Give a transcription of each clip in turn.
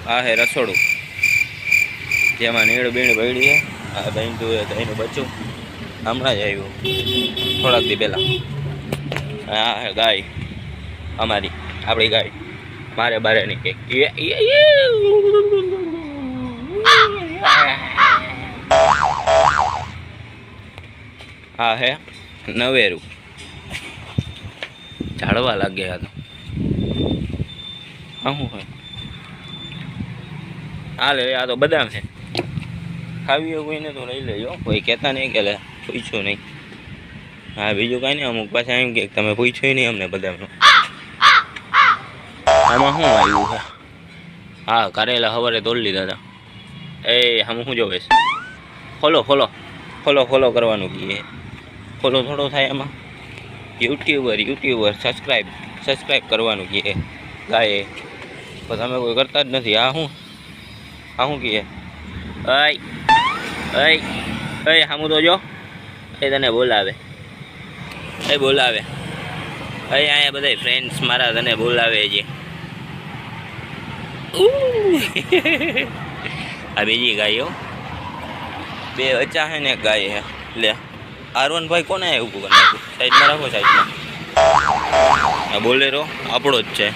આ હે રસોડું જેમાં નીણ બીણ પડી છે. આ દહીંનું બચ્ચું હમણાં જ આવ્યું થોડાક દી પહેલાં. આ હે ગાય અમારી, આપણી ગાય મારે બારે ની કે આ હે નવેરું ઝાડવા લાગ્યા તો શું હોય હા લે આ તો બદામ છે. ખાવી હોય કોઈને તો લઈ લેજો, કોઈ કહેતા નહીં કે લે પૂછ્યું નહીં. હા બીજું કાંઈ નહીં, અમુક પાછા એમ કે તમે પૂછ્યું નહીં અમને બદામનું. આમાં શું આવ્યું છે? હા કારેલા સવારે તોડી લીધા હતા. એ આમ શું જોવે છે? ફોલો ફોલો ફોલો ફોલો કરવાનું કીએ. ફોલો થોડો થાય એમાં. યુટ્યુબર સબસ્ક્રાઈબ કરવાનું કીએ ગાય. તો તમે કોઈ કરતા જ નથી. આ શું કીએ? અય સામું તો જો એ તને બોલાવે, બોલાવે. અહીંયા બધા ફ્રેન્ડ્સ મારા તને બોલાવે છે. આ બીજી ગાય હો, બે વચ્ચા છે ને એક ગાય હે. લે R1 ભાઈ કોને ઊભું કરી નાખ્યું? સાઈડમાં રાખો, સાઈડમાં. આ બોલેરો આપણો જ છે.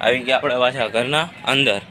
આવી ગયા આપણે પાછા ઘરના અંદર.